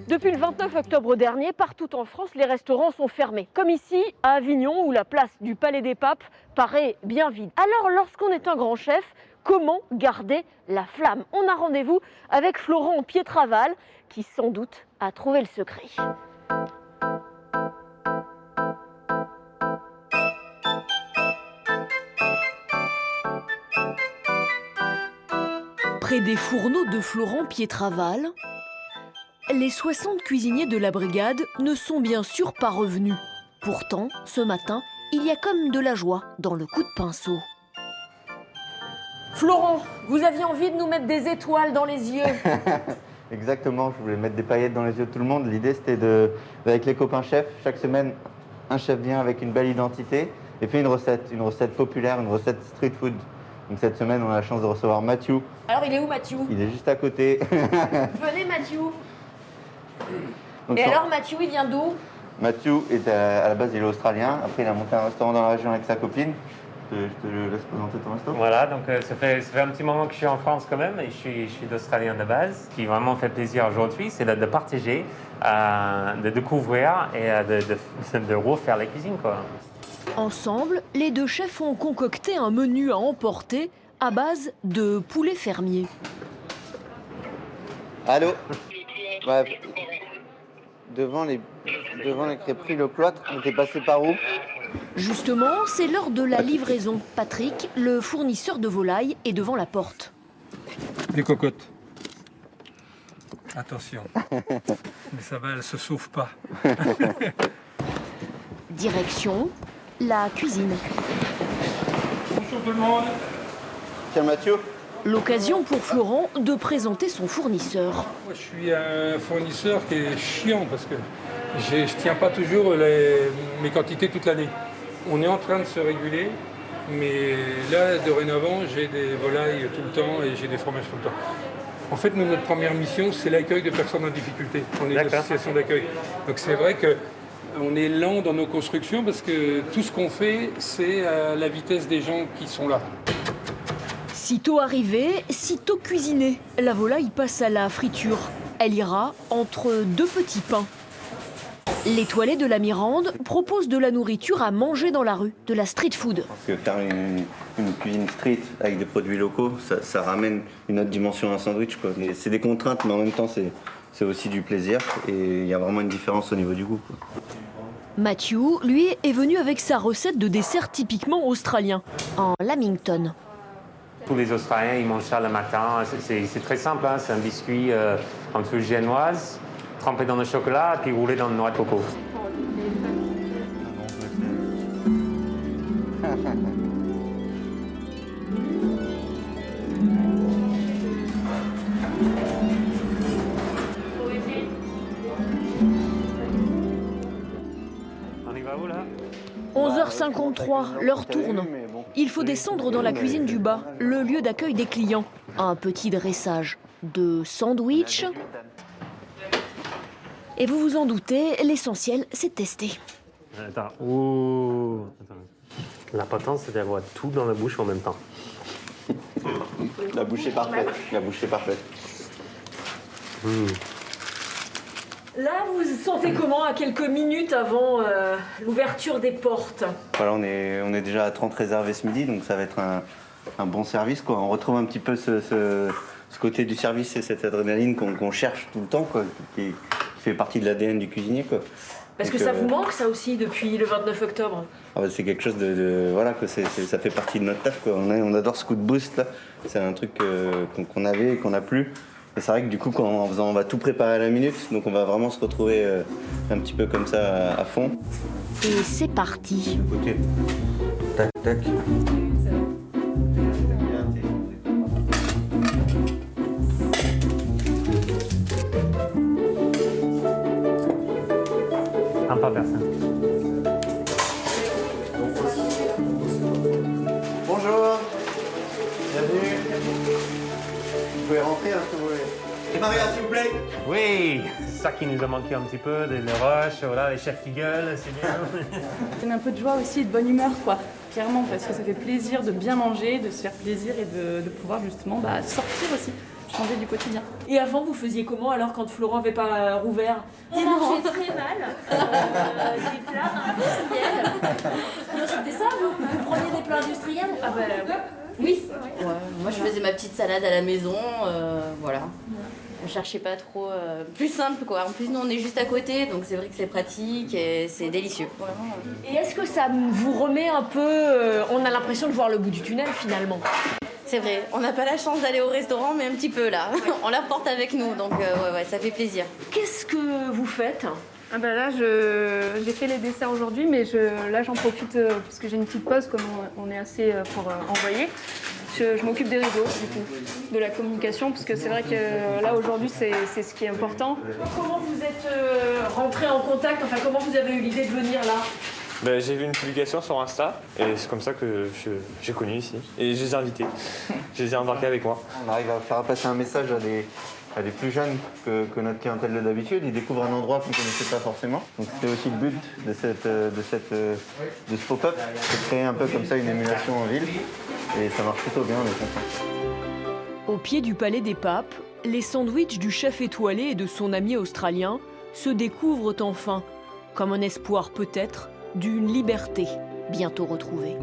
Depuis le 29 octobre dernier, partout en France, les restaurants sont fermés. Comme ici, à Avignon, où la place du Palais des Papes paraît bien vide. Alors, lorsqu'on est un grand chef, comment garder la flamme? On a rendez-vous avec Florent Pietraval, qui sans doute a trouvé le secret. Près des fourneaux de Florent Pietraval, les 60 cuisiniers de la brigade ne sont bien sûr pas revenus. Pourtant, ce matin, il y a comme de la joie dans le coup de pinceau. Florent, vous aviez envie de nous mettre des étoiles dans les yeux. Exactement, je voulais mettre des paillettes dans les yeux de tout le monde. L'idée, c'était avec les copains chefs, chaque semaine, un chef vient avec une belle identité et fait une recette populaire, une recette street food. Donc cette semaine, on a la chance de recevoir Mathieu. Alors, il est où, Mathieu? Il est juste à côté. Venez, Mathieu. Et alors, Mathieu, il vient d'où? Mathieu, à la base, il est australien. Après, il a monté un restaurant dans la région avec sa copine. Je te laisse présenter ton resto. Voilà, donc ça fait un petit moment que je suis en France quand même, et je suis d'Australien de base. Ce qui vraiment fait plaisir aujourd'hui, c'est de partager, de découvrir et de refaire la cuisine, quoi. Ensemble, les deux chefs ont concocté un menu à emporter à base de poulet fermier. Allô? Ouais. Devant les crêperies Le Cloître, on était passé par où? Justement, c'est l'heure de la livraison. Patrick, le fournisseur de volailles, est devant la porte. Des cocottes. Attention. Mais ça va, elles ne se sauvent pas. Direction la cuisine. Bonjour tout le monde. Tiens, Mathieu. L'occasion pour Florent de présenter son fournisseur. Moi, je suis un fournisseur qui est chiant parce que je ne tiens pas toujours mes quantités toute l'année. On est en train de se réguler, mais là, dorénavant, j'ai des volailles tout le temps et j'ai des fromages tout le temps. En fait, notre première mission, c'est l'accueil de personnes en difficulté. On est une association d'accueil. Donc c'est vrai qu'on est lent dans nos constructions parce que tout ce qu'on fait, c'est à la vitesse des gens qui sont là. Sitôt arrivée, sitôt cuisinée, la volaille passe à la friture. Elle ira entre deux petits pains. L'étoilé de la Mirande propose de la nourriture à manger dans la rue, de la street food. Parce que faire une cuisine street avec des produits locaux, ça ramène une autre dimension à un sandwich, quoi. C'est des contraintes, mais en même temps, c'est aussi du plaisir. Et il y a vraiment une différence au niveau du goût, quoi. Mathieu, lui, est venu avec sa recette de dessert typiquement australien, en lamington. Tous les Australiens, ils mangent ça le matin. C'est très simple, hein. C'est un biscuit en souche génoise, trempé dans le chocolat, puis roulé dans le noix de coco. On y va où, là? 11h53, l'heure tourne. Il faut descendre dans la cuisine du bas, le lieu d'accueil des clients. Un petit dressage de sandwich. Et vous vous en doutez, l'essentiel, c'est de tester. Attends. Ouh. Attends. L'important, c'est d'avoir tout dans la bouche en même temps. La bouche est parfaite. La bouche est parfaite. Là, vous vous sentez comment à quelques minutes avant l'ouverture des portes? Voilà, on est déjà à 30 réservés ce midi, donc ça va être un bon service, quoi. On retrouve un petit peu ce côté du service et cette adrénaline qu'on cherche tout le temps, quoi, qui fait partie de l'ADN du cuisinier, quoi. Parce donc, que ça vous manque, ça aussi, depuis le 29 octobre? C'est quelque chose voilà, que ça fait partie de notre taf, quoi. On adore ce coup de boost, là. C'est un truc qu'on avait et qu'on n'a plus. Et c'est vrai que du coup, on va tout préparer à la minute, donc on va vraiment se retrouver un petit peu comme ça à fond. Et c'est parti. Ok. Tac, tac. Un pas personne. Bonjour. Bienvenue. Vous pouvez rentrer si vous voulez. Et Maria, s'il vous plaît. Oui, c'est ça qui nous a manqué un petit peu, les rushs, voilà, les chefs qui gueulent, c'est bien. Ça donne un peu de joie aussi et de bonne humeur, quoi. Clairement, parce que ça fait plaisir de bien manger, de se faire plaisir et de pouvoir justement sortir aussi. changer du quotidien. Et avant, vous faisiez comment alors quand Florent n'avait pas rouvert? On mangeait très mal, des plats industriels. Non, c'était ça, vous preniez des plats industriels? Ah bah Oui. Ouais, moi je faisais ma petite salade à la maison, voilà. On cherchait pas trop plus simple quoi. En plus nous on est juste à côté donc c'est vrai que c'est pratique et c'est délicieux. Vraiment. Et est-ce que ça vous remet un peu... on a l'impression de voir le bout du tunnel finalement. C'est vrai, on n'a pas la chance d'aller au restaurant mais un petit peu là. On la porte avec nous donc ouais, ça fait plaisir. Qu'est-ce que vous faites? Ah bah là, j'ai fait les desserts aujourd'hui, mais là j'en profite parce que j'ai une petite pause comme on est assez pour envoyer. Je m'occupe des réseaux, du coup, de la communication, parce que c'est vrai que là aujourd'hui c'est ce qui est important. Comment vous êtes rentré en contact, enfin comment vous avez eu l'idée de venir là? Ben, j'ai vu une publication sur Insta et c'est comme ça que j'ai connu ici. Et je les ai invités. Je les ai embarqués avec moi. On arrive à faire passer un message à des plus jeunes que notre clientèle de d'habitude. Ils découvrent un endroit qu'on ne connaissait pas forcément. Donc c'était aussi le but de ce pop-up, c'est de créer un peu comme ça une émulation en ville. Et ça marche plutôt bien, on est content. Au pied du Palais des Papes, les sandwichs du chef étoilé et de son ami australien se découvrent enfin, comme un espoir peut-être d'une liberté bientôt retrouvée.